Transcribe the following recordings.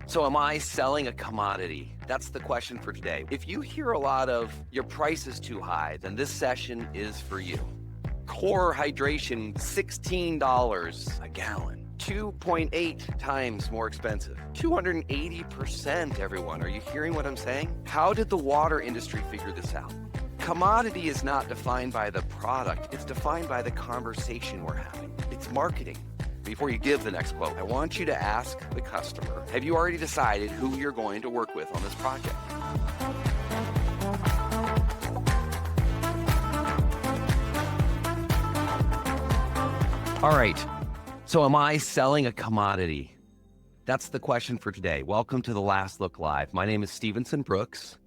So am I selling a commodity? That's the question for today. If you hear a lot of your price is too high, then this session is for you. Core hydration, $16 a gallon. 2.8 times more expensive. 280%, everyone. Are you hearing what I'm saying? How did the water industry figure this out? Commodity is not defined by the product. It's defined by the conversation we're having. It's marketing. Before you give the next quote, I want you to ask the customer, have you already decided who you're going to work with on this project? All right. So am I selling a commodity? That's the question for today. Welcome to the Last Look Live. My name is Stevenson Brooks.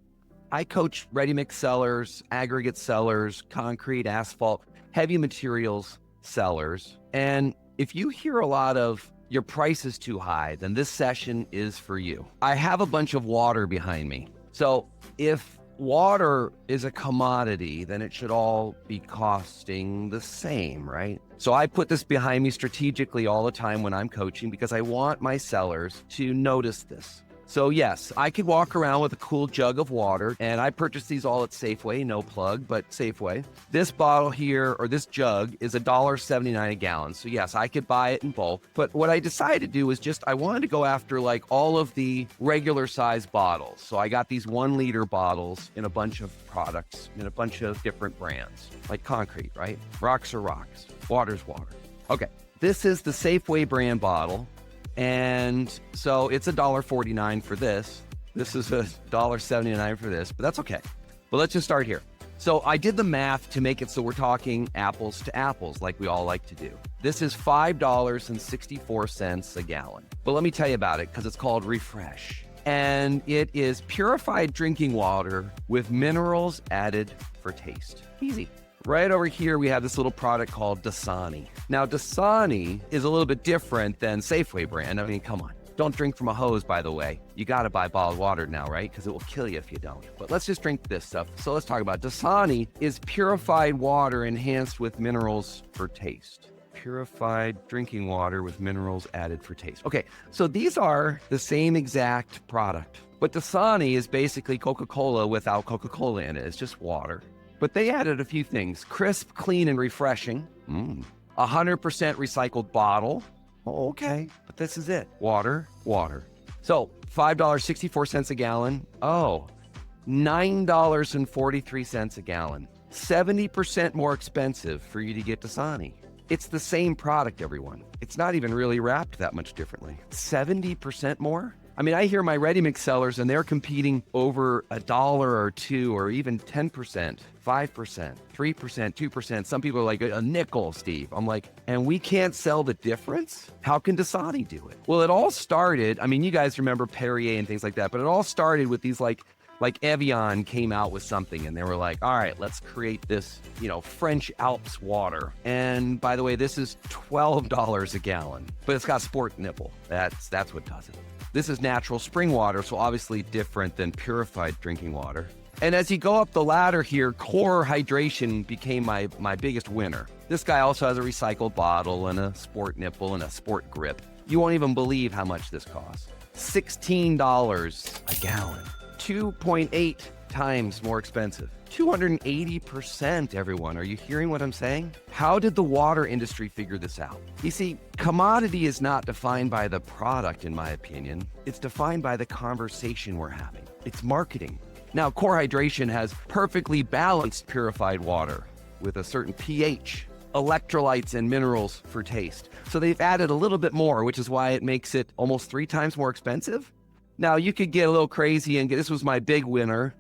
I coach ready-mix sellers, aggregate sellers, concrete, asphalt, heavy materials sellers. And if you hear a lot of your price is too high, then this session is for you. I have a bunch of water behind me. So if water is a commodity, then it should all be costing the same, right? So I put this behind me strategically all the time when I'm coaching because I want my sellers to notice this. So yes, I could walk around with a cool jug of water, and I purchased these all at Safeway, no plug, but Safeway. This bottle here, or this jug, is $1.79 a gallon. So yes, I could buy it in bulk. But what I decided to do was I wanted to go after like all of the regular size bottles. So I got these 1 liter bottles in a bunch of products, in a bunch of different brands, like concrete, right? Rocks are rocks, water's water. Okay, this is the Safeway brand bottle. And so it's $1.49 for this. This is $1.79 for this, but that's okay. But let's just start here. So I did the math to make it so we're talking apples to apples like we all like to do. This is $5.64 a gallon. But let me tell you about it because it's called Refresh. And it is purified drinking water with minerals added for taste. Easy. Right over here, we have this little product called Dasani. Now, Dasani is a little bit different than Safeway brand. I mean, come on. Don't drink from a hose, by the way. You got to buy bottled water now, right? Because it will kill you if you don't. But let's just drink this stuff. So let's talk about it. Dasani is purified water enhanced with minerals for taste. Purified drinking water with minerals added for taste. Okay, so these are the same exact product. But Dasani is basically Coca-Cola without Coca-Cola in it. It's just water. But they added a few things. Crisp, clean, and refreshing. 100% recycled bottle. Oh, okay, but this is it. Water, water. So $5.64 a gallon. Oh, $9.43 a gallon. 70% more expensive for you to get Dasani. It's the same product, everyone. It's not even really wrapped that much differently. 70% more? I mean, I hear my ready-mix sellers and they're competing over $1 or $2 or even 10%, 5%, 3%, 2%. Some people are like a nickel, Steve. I'm like, and we can't sell the difference? How can Dasani do it? Well, it all started, I mean, you guys remember Perrier and things like that, but it all started with these like Evian came out with something and they were like, all right, let's create this, French Alps water. And by the way, this is $12 a gallon, but it's got sport nipple. That's what does it. This is natural spring water, so obviously different than purified drinking water. And as you go up the ladder here, core hydration became my biggest winner. This guy also has a recycled bottle and a sport nipple and a sport grip. You won't even believe how much this costs. $16 a gallon. 2.8 times more expensive. 280%, everyone. Are you hearing what I'm saying? How did the water industry figure this out? You see, commodity is not defined by the product, in my opinion. It's defined by the conversation we're having. It's marketing. Now, Core Hydration has perfectly balanced purified water with a certain pH, electrolytes and minerals for taste. So they've added a little bit more, which is why it makes it almost 3 times more expensive. Now, you could get a little crazy and this was my big winner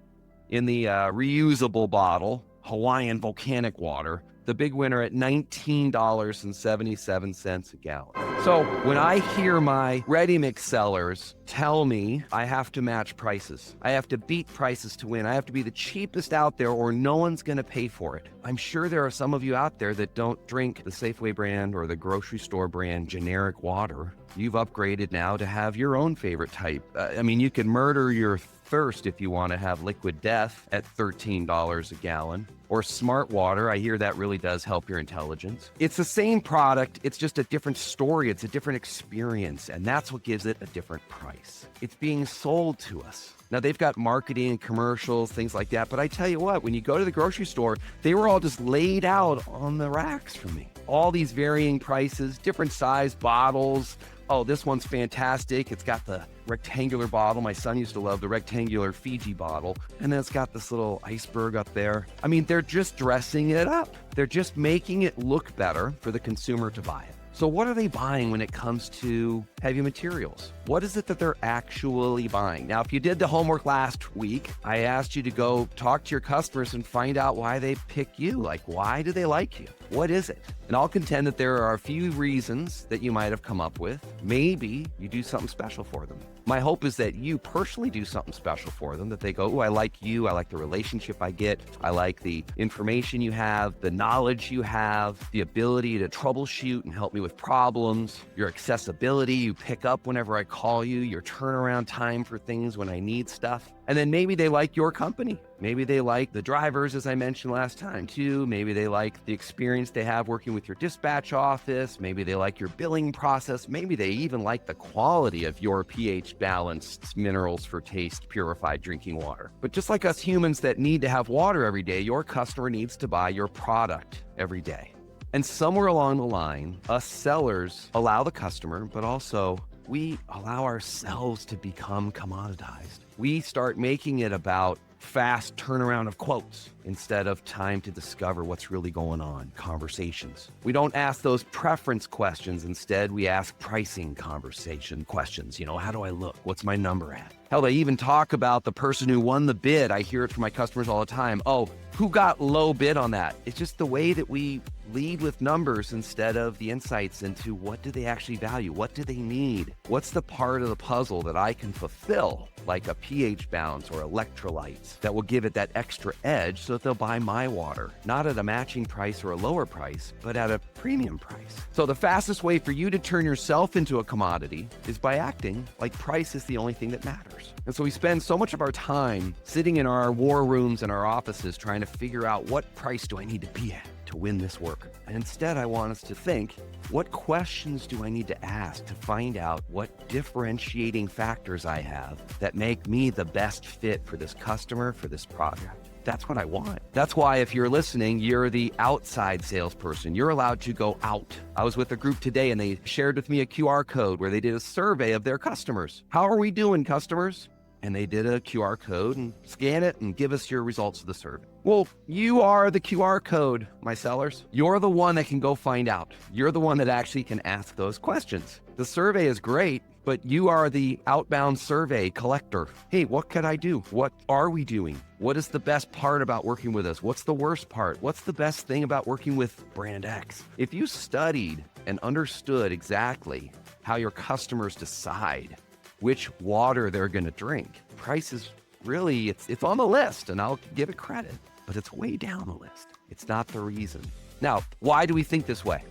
in the reusable bottle, Hawaiian volcanic water. The big winner at $19.77 a gallon. So when I hear my ready-mix sellers tell me I have to match prices, I have to beat prices to win, I have to be the cheapest out there or no one's gonna pay for it. I'm sure there are some of you out there that don't drink the Safeway brand or the grocery store brand generic water. You've upgraded now to have your own favorite type. You can murder your thirst if you want to have liquid death at $13 a gallon. Or smart water, I hear that really does help your intelligence. It's the same product, it's just a different story, it's a different experience, and that's what gives it a different price. It's being sold to us. Now, they've got marketing and commercials, things like that, but I tell you what, when you go to the grocery store, they were all just laid out on the racks for me. All these varying prices, different size bottles. Oh, this one's fantastic. It's got the rectangular bottle. My son used to love the rectangular Fiji bottle. And then it's got this little iceberg up there. They're just dressing it up. They're just making it look better for the consumer to buy it. So what are they buying when it comes to heavy materials? What is it that they're actually buying? Now, if you did the homework last week, I asked you to go talk to your customers and find out why they pick you. Like, why do they like you? What is it? And I'll contend that there are a few reasons that you might have come up with. Maybe you do something special for them. My hope is that you personally do something special for them, that they go, oh, I like you. I like the relationship I get. I like the information you have, the knowledge you have, the ability to troubleshoot and help me with problems, your accessibility, you pick up whenever I call you, your turnaround time for things when I need stuff. And then maybe they like your company. Maybe they like the drivers, as I mentioned last time, too. Maybe they like the experience they have working with your dispatch office. Maybe they like your billing process. Maybe they even like the quality of your pH-balanced minerals for taste purified drinking water. But just like us humans that need to have water every day, your customer needs to buy your product every day. And somewhere along the line, us sellers allow the customer, but also we allow ourselves to become commoditized. We start making it about fast turnaround of quotes instead of time to discover what's really going on, conversations. We don't ask those preference questions. Instead, we ask pricing conversation questions. How do I look? What's my number at? Hell, they even talk about the person who won the bid. I hear it from my customers all the time. Oh, who got low bid on that? It's just the way that we lead with numbers instead of the insights into what do they actually value? What do they need? What's the part of the puzzle that I can fulfill, like a pH balance or electrolytes, that will give it that extra edge so that they'll buy my water, not at a matching price or a lower price, but at a premium price. So the fastest way for you to turn yourself into a commodity is by acting like price is the only thing that matters. And so we spend so much of our time sitting in our war rooms and our offices trying to figure out what price do I need to be at to win this work. And instead, I want us to think, what questions do I need to ask to find out what differentiating factors I have that make me the best fit for this customer, for this project? That's what I want. That's why if you're listening, you're the outside salesperson. You're allowed to go out. I was with a group today and they shared with me a QR code where they did a survey of their customers. How are we doing, customers? And they did a QR code and scan it and give us your results of the survey. Well, you are the QR code, my sellers. You're the one that can go find out. You're the one that actually can ask those questions. The survey is great, but you are the outbound survey collector. Hey, what could I do? What are we doing? What is the best part about working with us? What's the worst part? What's the best thing about working with brand X? If you studied and understood exactly how your customers decide which water they're going to drink, price is really, it's on the list, and I'll give it credit, but it's way down the list. It's not the reason. Now, why do we think this way?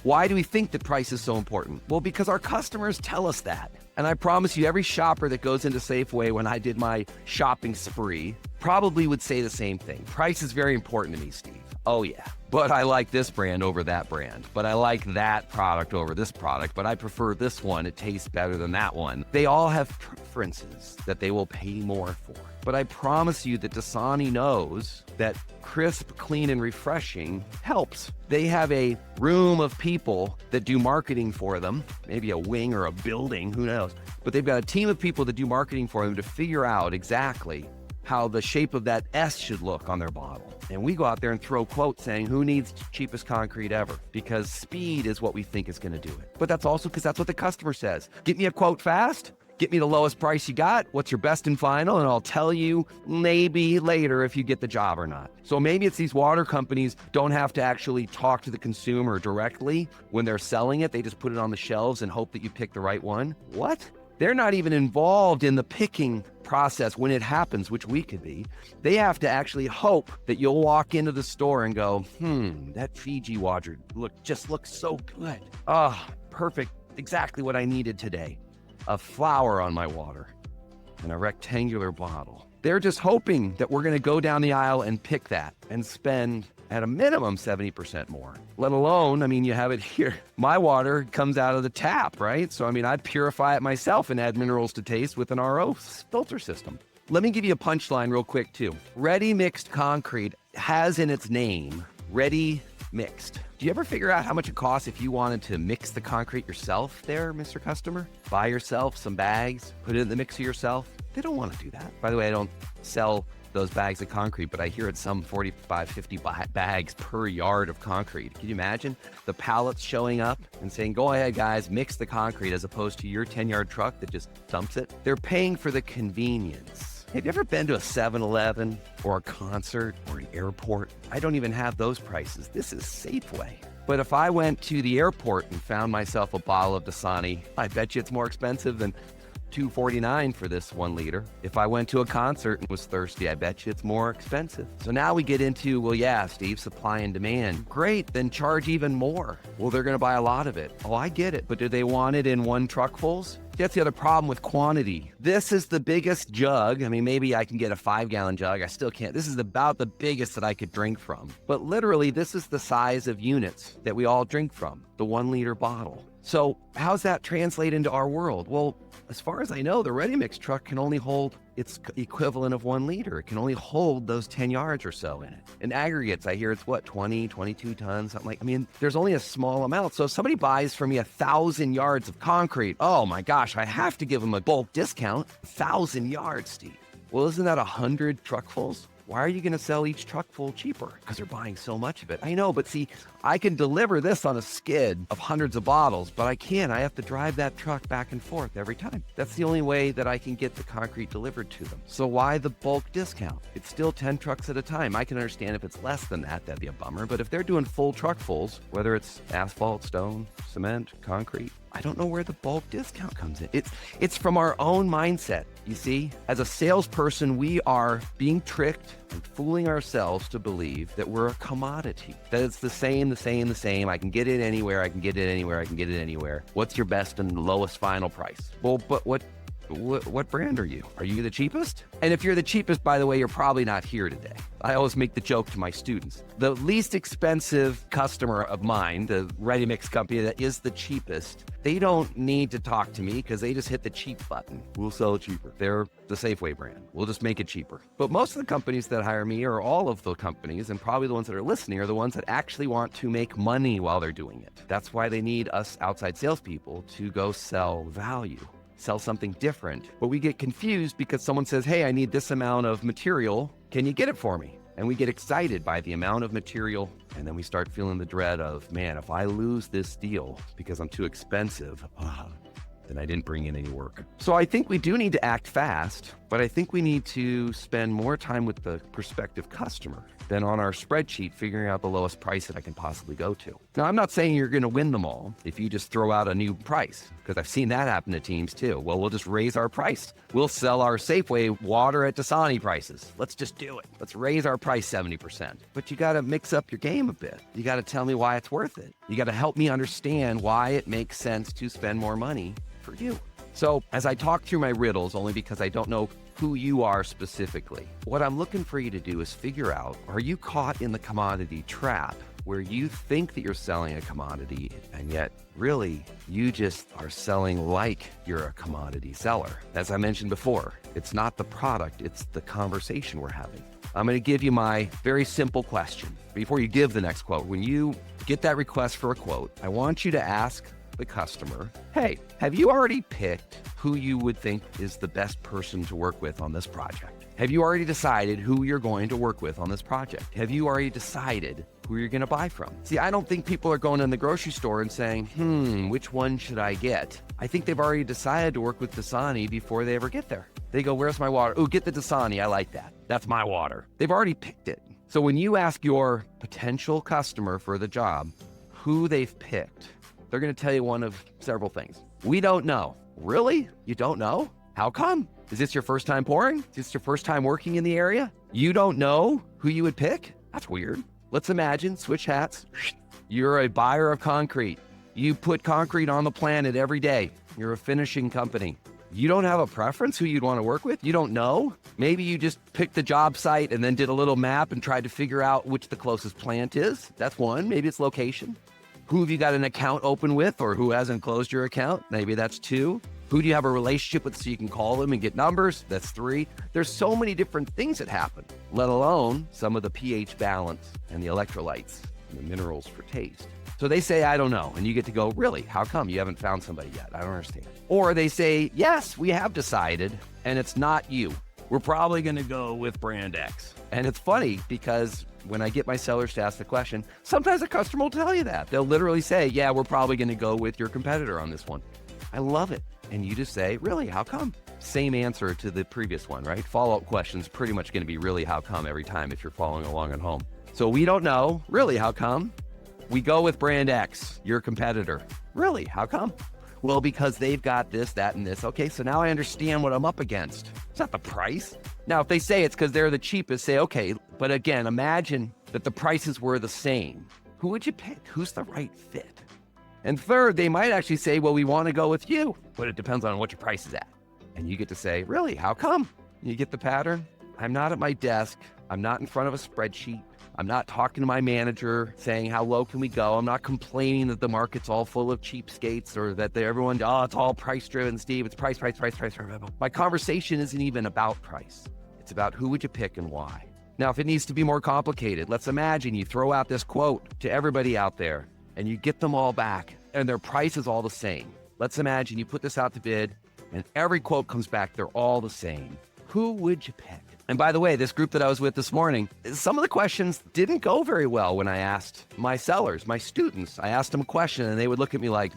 Why do we think that price is so important? Well, because our customers tell us that. And I promise you, every shopper that goes into Safeway when I did my shopping spree probably would say the same thing. Price is very important to me, Steve. Oh yeah, but I like this brand over that brand. But I like that product over this product. But I prefer this one. It tastes better than that one. They all have preferences that they will pay more for. But I promise you that Dasani knows that crisp, clean, and refreshing helps. They have a room of people that do marketing for them, maybe a wing or a building, who knows. But they've got a team of people that do marketing for them to figure out exactly how the shape of that S should look on their bottle. And we go out there and throw quotes saying, who needs cheapest concrete ever? Because speed is what we think is going to do it. But that's also because that's what the customer says. Get me a quote fast. Get me the lowest price you got. What's your best and final? And I'll tell you maybe later if you get the job or not. So maybe it's these water companies don't have to actually talk to the consumer directly when they're selling it. They just put it on the shelves and hope that you pick the right one. What? They're not even involved in the picking process when it happens, which we could be. They have to actually hope that you'll walk into the store and go, that Fiji water just looks so good. Perfect exactly what I needed today. A flower on my water and a rectangular bottle. They're just hoping that we're going to go down the aisle and pick that and spend at a minimum 70% more. Let alone, you have it here. My water comes out of the tap, right? So, I'd purify it myself and add minerals to taste with an RO filter system. Let me give you a punchline real quick, too. Ready mixed concrete has in its name, ready mixed. Do you ever figure out how much it costs if you wanted to mix the concrete yourself there, Mr. Customer? Buy yourself some bags, put it in the mixer yourself? They don't want to do that. By the way, I don't sell those bags of concrete, but I hear it's some 45, 50 bags per yard of concrete. Can you imagine the pallets showing up and saying, go ahead, guys, mix the concrete, as opposed to your 10-yard truck that just dumps it? They're paying for the convenience. Have you ever been to a 7-Eleven or a concert or an airport? I don't even have those prices. This is Safeway. But if I went to the airport and found myself a bottle of Dasani, I bet you it's more expensive than $2.49 for this 1 liter. If I went to a concert and was thirsty, I bet you it's more expensive. So now we get into, well, yeah, Steve, supply and demand. Great, then charge even more. Well, they're going to buy a lot of it. Oh, I get it. But do they want it in 1 truckfuls? That's the other problem with quantity. This is the biggest jug. Maybe I can get a 5-gallon jug. I still can't. This is about the biggest that I could drink from. But literally, this is the size of units that we all drink from, the 1 liter bottle. So how's that translate into our world? Well, as far as I know, the ready mix truck can only hold its equivalent of 1 liter. It can only hold those 10 yards or so in it. In aggregates, I hear it's 20, 22 tons, something like, there's only a small amount. So if somebody buys from me 1,000 yards of concrete, oh my gosh, I have to give them a bulk discount. 1,000 yards, Steve. Well, isn't that 100 truckfuls? Why are you going to sell each truck full cheaper? Because they're buying so much of it. I know, but see, I can deliver this on a skid of hundreds of bottles, but I can't. I have to drive that truck back and forth every time. That's the only way that I can get the concrete delivered to them. So why the bulk discount? It's still 10 trucks at a time. I can understand if it's less than that, that'd be a bummer. But if they're doing full truckfuls, whether it's asphalt, stone, cement, concrete, I don't know where the bulk discount comes in. It's from our own mindset. You see, as a salesperson, we are being tricked and fooling ourselves to believe that we're a commodity, that it's the same. I can get it anywhere. What's your best and lowest final price? Well, but what brand are you? Are you the cheapest? And if you're the cheapest, by the way, you're probably not here today. I always make the joke to my students. The least expensive customer of mine, the ready mix company that is the cheapest, they don't need to talk to me because they just hit the cheap button. We'll sell it cheaper. They're the Safeway brand. We'll just make it cheaper. But most of the companies that hire me, or all of the companies, and probably the ones that are listening, are the ones that actually want to make money while they're doing it. That's why they need us outside salespeople to go sell value. Sell something different. But we get confused because someone says, hey, I need this amount of material. Can you get it for me? And we get excited by the amount of material. And then we start feeling the dread of, man, if I lose this deal because I'm too expensive, then I didn't bring in any work. So I think we do need to act fast, but I think we need to spend more time with the prospective customer than on our spreadsheet figuring out the lowest price that I can possibly go to. Now, I'm not saying you're going to win them all if you just throw out a new price, because I've seen that happen to teams too. Well, we'll just raise our price. We'll sell our Safeway water at Dasani prices. Let's just do it. Let's raise our price 70%. But you got to mix up your game a bit. You got to tell me why it's worth it. You got to help me understand why it makes sense to spend more money for you. So as I talk through my riddles, only because I don't know who you are specifically, what I'm looking for you to do is figure out, are you caught in the commodity trap where you think that you're selling a commodity and yet really you just are selling like you're a commodity seller? As I mentioned before, it's not the product, it's the conversation we're having. I'm going to give you my very simple question. Before you give the next quote, when you get that request for a quote, I want you to ask the customer, hey, have you already picked who you would think is the best person to work with on this project? Have you already decided who you're going to work with on this project? Have you already decided who you're going to buy from? See, I don't think people are going in the grocery store and saying, which one should I get? I think they've already decided to work with Dasani before they ever get there. They go, where's my water? Oh, get the Dasani. I like that. That's my water. They've already picked it. So when you ask your potential customer for the job who they've picked, they're going to tell you one of several things. We don't know. Really? You don't know? How come? Is this your first time pouring? Is this your first time working in the area? You don't know who you would pick? That's weird. Let's imagine, switch hats. You're a buyer of concrete. You put concrete on the planet every day. You're a finishing company. You don't have a preference who you'd want to work with? You don't know? Maybe you just picked the job site and then did a little map and tried to figure out which the closest plant is. That's one. Maybe it's location. Who have you got an account open with, or who hasn't closed your account? Maybe that's 2. Who do you have a relationship with so you can call them and get numbers? That's 3. There's so many different things that happen, let alone some of the pH balance and the electrolytes and the minerals for taste. So they say, I don't know. And you get to go, really? How come you haven't found somebody yet? I don't understand. Or they say, yes, we have decided, and it's not you. We're probably going to go with brand X. And it's funny because when I get my sellers to ask the question, sometimes a customer will tell you that. They'll literally say, yeah, we're probably going to go with your competitor on this one. I love it. And you just say, really? How come? Same answer to the previous one, right? Follow-up questions pretty much going to be really how come every time if you're following along at home. So we don't know. Really, how come? We go with brand X, your competitor. Really? How come? Well, because they've got this, that, and this. Okay, so now I understand what I'm up against. It's not the price. Now, if they say it's because they're the cheapest, say, okay, but again, imagine that the prices were the same. Who would you pick? Who's the right fit? And third, they might actually say, well, we want to go with you, but it depends on what your price is at. And you get to say, really? How come? You get the pattern? I'm not at my desk. I'm not in front of a spreadsheet. I'm not talking to my manager saying, how low can we go? I'm not complaining that the market's all full of cheapskates or that everyone, it's all price driven, Steve. It's price. My conversation isn't even about price. It's about who would you pick and why. Now, if it needs to be more complicated, let's imagine you throw out this quote to everybody out there and you get them all back and their price is all the same. Let's imagine you put this out to bid and every quote comes back, they're all the same. Who would you pick? And by the way, this group that I was with this morning, some of the questions didn't go very well when I asked my sellers, my students. I asked them a question and they would look at me like,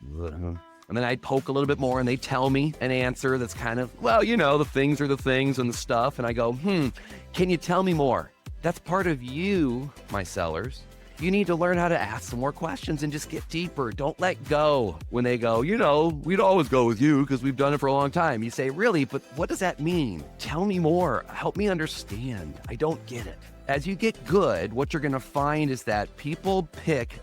and then I'd poke a little bit more and they'd tell me an answer that's kind of, well, the things are the things and the stuff. And I go, can you tell me more? That's part of you, my sellers. You need to learn how to ask some more questions and just get deeper. Don't let go when they go, we'd always go with you because we've done it for a long time. You say, really? But what does that mean? Tell me more. Help me understand. I don't get it. As you get good, what you're going to find is that people pick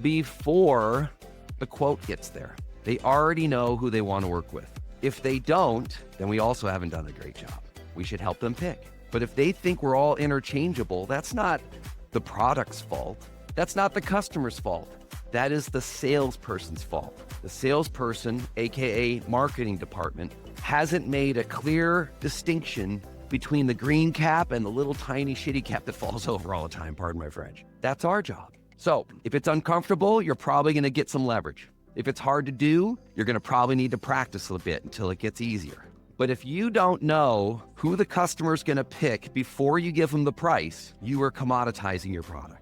before the quote gets there. They already know who they want to work with. If they don't, then we also haven't done a great job. We should help them pick. But if they think we're all interchangeable, that's not the product's fault. That's not the customer's fault. That is the salesperson's fault. The salesperson, AKA marketing department, hasn't made a clear distinction between the green cap and the little tiny shitty cap that falls over all the time, pardon my French. That's our job. So if it's uncomfortable, you're probably gonna get some leverage. If it's hard to do, you're gonna probably need to practice a bit until it gets easier. But if you don't know who the customer's gonna pick before you give them the price, you are commoditizing your product.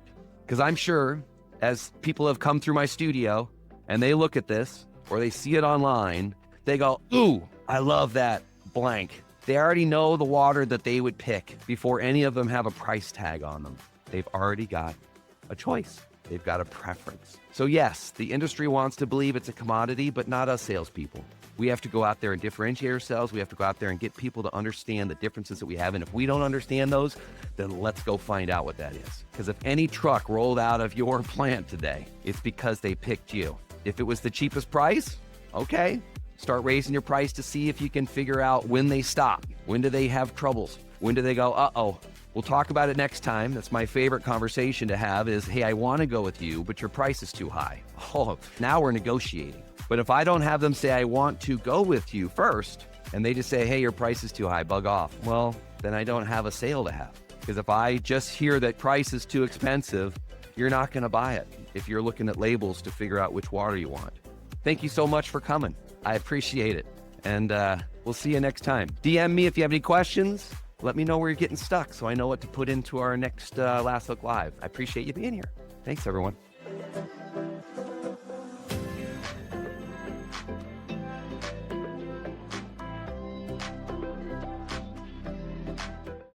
Because I'm sure as people have come through my studio and they look at this or they see it online, they go, ooh, I love that blank. They already know the water that they would pick before any of them have a price tag on them. They've already got a choice. They've got a preference. So yes, the industry wants to believe it's a commodity, but not us salespeople. We have to go out there and differentiate ourselves. We have to go out there and get people to understand the differences that we have. And if we don't understand those, then let's go find out what that is. Because if any truck rolled out of your plant today, it's because they picked you. If it was the cheapest price, okay, start raising your price to see if you can figure out when they stop. When do they have troubles? When do they go, uh-oh? We'll talk about it next time. That's my favorite conversation to have is, hey, I want to go with you, but your price is too high. Oh, now we're negotiating. But if I don't have them say, I want to go with you first, and they just say, hey, your price is too high, bug off. Well, then I don't have a sale to have. Because if I just hear that price is too expensive, you're not going to buy it if you're looking at labels to figure out which water you want. Thank you so much for coming. I appreciate it. And we'll see you next time. DM me if you have any questions. Let me know where you're getting stuck so I know what to put into our next Last Look Live. I appreciate you being here. Thanks, everyone.